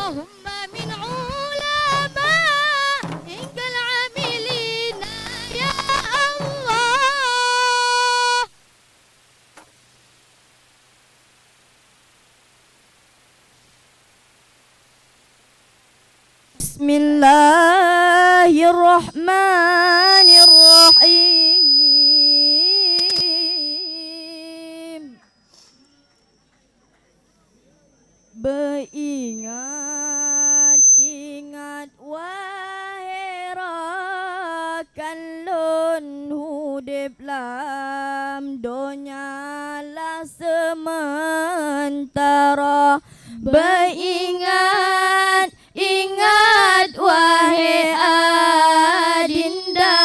من علمائك العاملين يا الله. بسم الله الرحمن الرحيم. Beringat-ingat wahai rakan lun hudip lam donya lah sementara. Beringat-ingat wahai adinda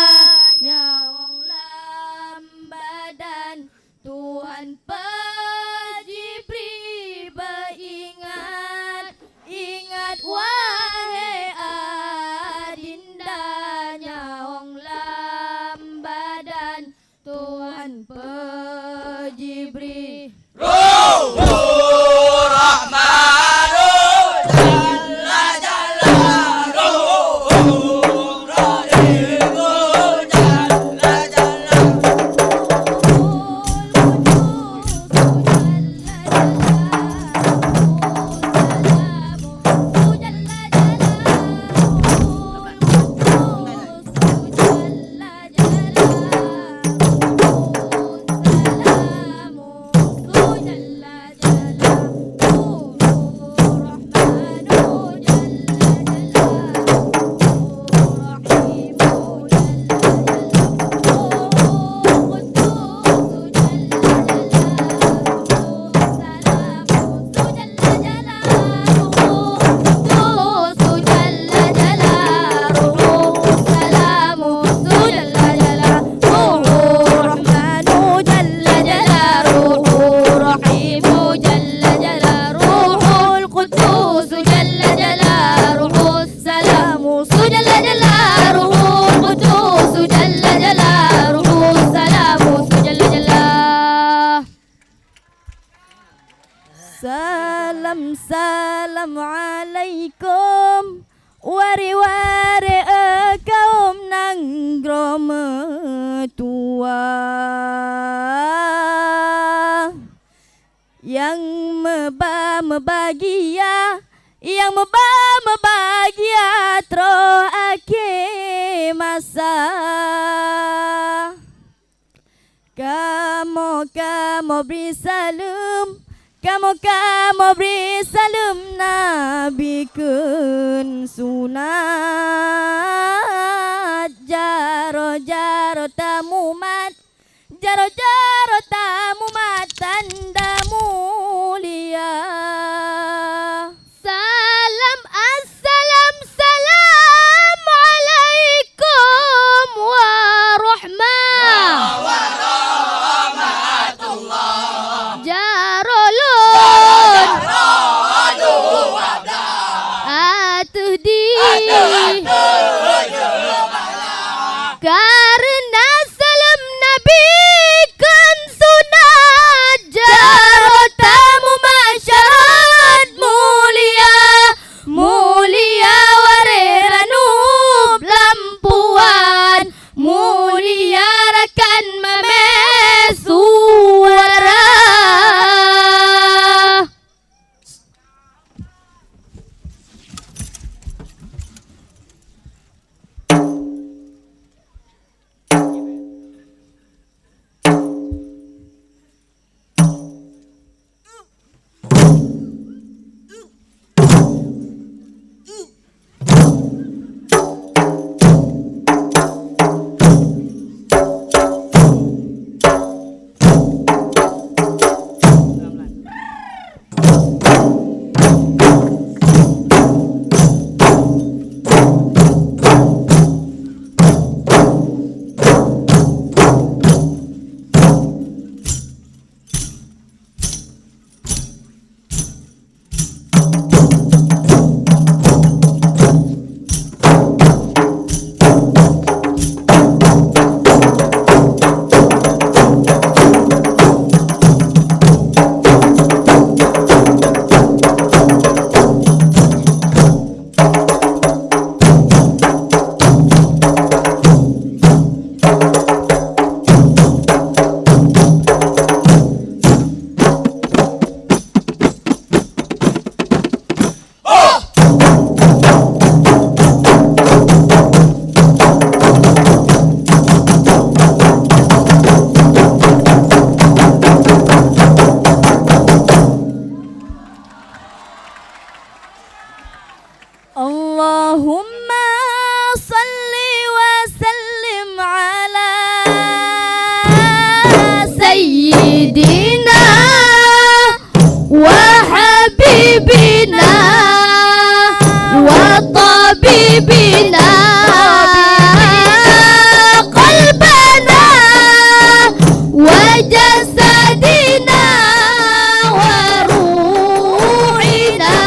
nyawang lam badan Tuhan Pejibri. Beringat-ingat wahai adinda nyawang lam badan Tuhan Pejibri. Salam alaikum wari-wari kaum nanggro metua yang mebahagia tro akhir masa. Kamu beri salam, kamu beri salam Nabi kun sunat jaro tamumat tanda mulia. Salam alaikum warahmatullah. Jarolun atuh di karena salam Allahumma salli wa sallim ala sayyidina wa habibina wa tabibina qalbana wa jasadina wa ruhina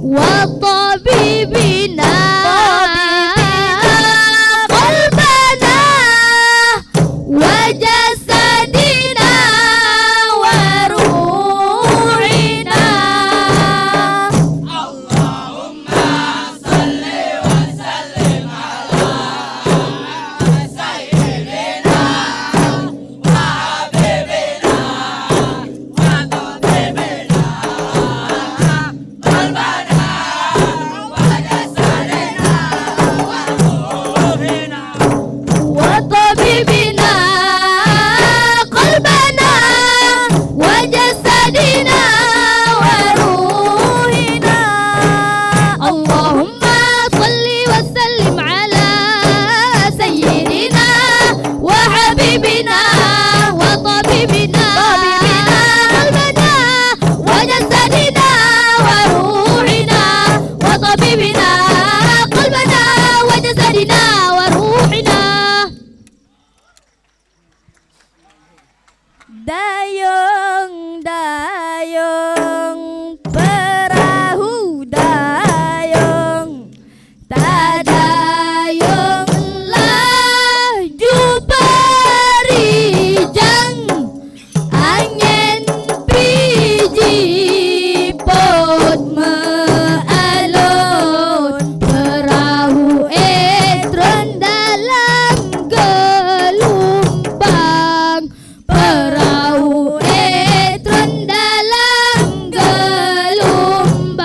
wa tabibina qalbana wa jasadina wa ruhina. وطبيبنا قلبنا وجسدنا وروحنا. اللهم صل وسلم على سيدنا وحبيبنا وطبيبنا قلبنا وجسدنا وروحنا وطبيبنا قلبنا وجسدنا وروحنا. Dayung, dayung, perahu dayung, tak dayung laju berijang, angin biji pot mealun, perahu etron dalam gelombang, perahu etron dalam gelombang.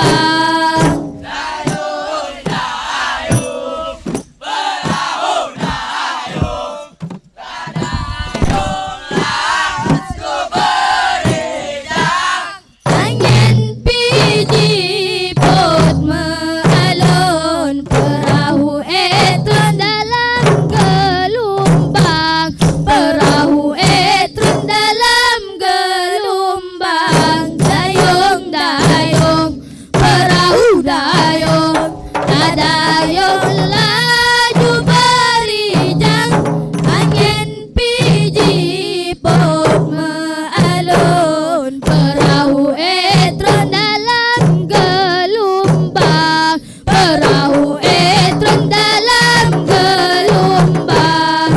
Angin biji pot mealun, perahu etron dalam gelombang, perahu etron dalam gelombang. Dayung, dayung, perahu dayung, tak dayung laju berijang, angin biji pot mealun, perahu etron dalam gelombang, perahu etron dalam gelombang.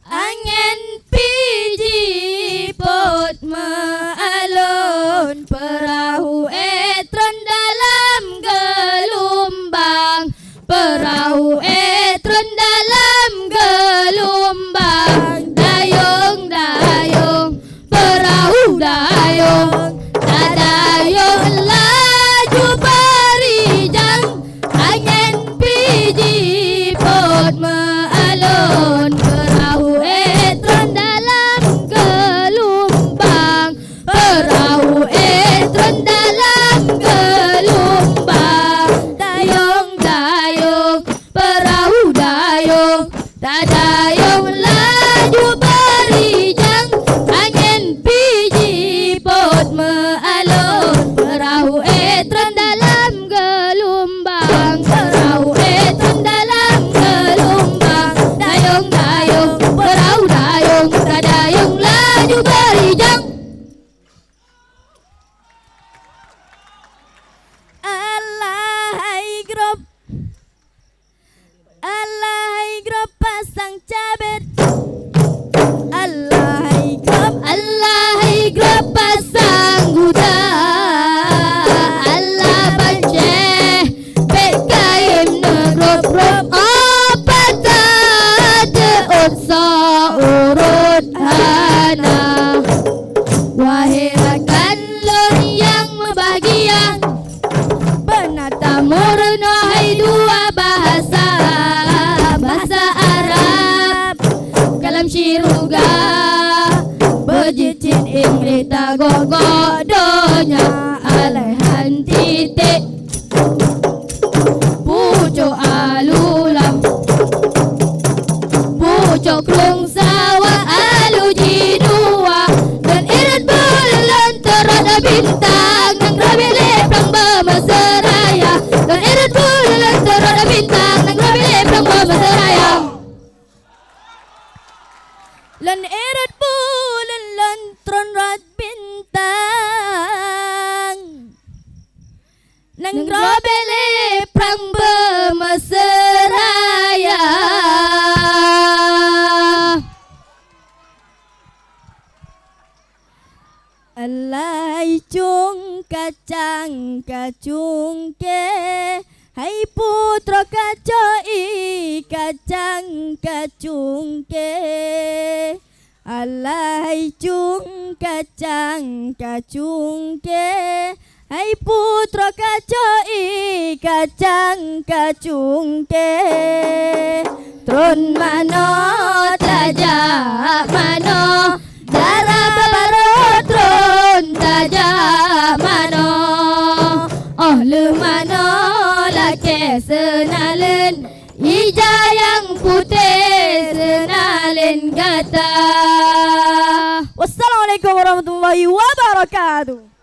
Angin biji pot mealun, perahu etron dalam gelombang, perahu etron dalam gelombang. Dayung, dayung, perahu dayung, tak dayung laju berijang, angin biji pot mealun, perahu etron dalam gelombang, perahu etron dalam gelombang. Dayung, dayung, perahu dayung, tak dayung laju berijang, angin biji pot mealun, perahu etron dalam gelombang, perahu etron dalam gelombang. Dayung, dayung, perahu dayung, tak dayung laju berijang. Alahai grup pasang cabai. diruga bejicin ingrita gogodonya alehan titik pucuk alulam pucuk krung sawah alu jinua dan irat bulan terada bintang nang rabile prang bamaseraya dan irat bulan terada bintang nang rabile prang bamaseraya lan irat bulan lantron rat bintang nang rabile prang bamaseraya. Alai chung kacang kacung ke hai putra kacoi kacang kacung ke alai chung kacang kacung ke hai putra kacoi kacang kacung ke tron mano taja mano darah babarot tron taja mano oh lemano lake senalen ija yang putih senalen gata. Wassalamualaikum warahmatullahi wabarakatuh.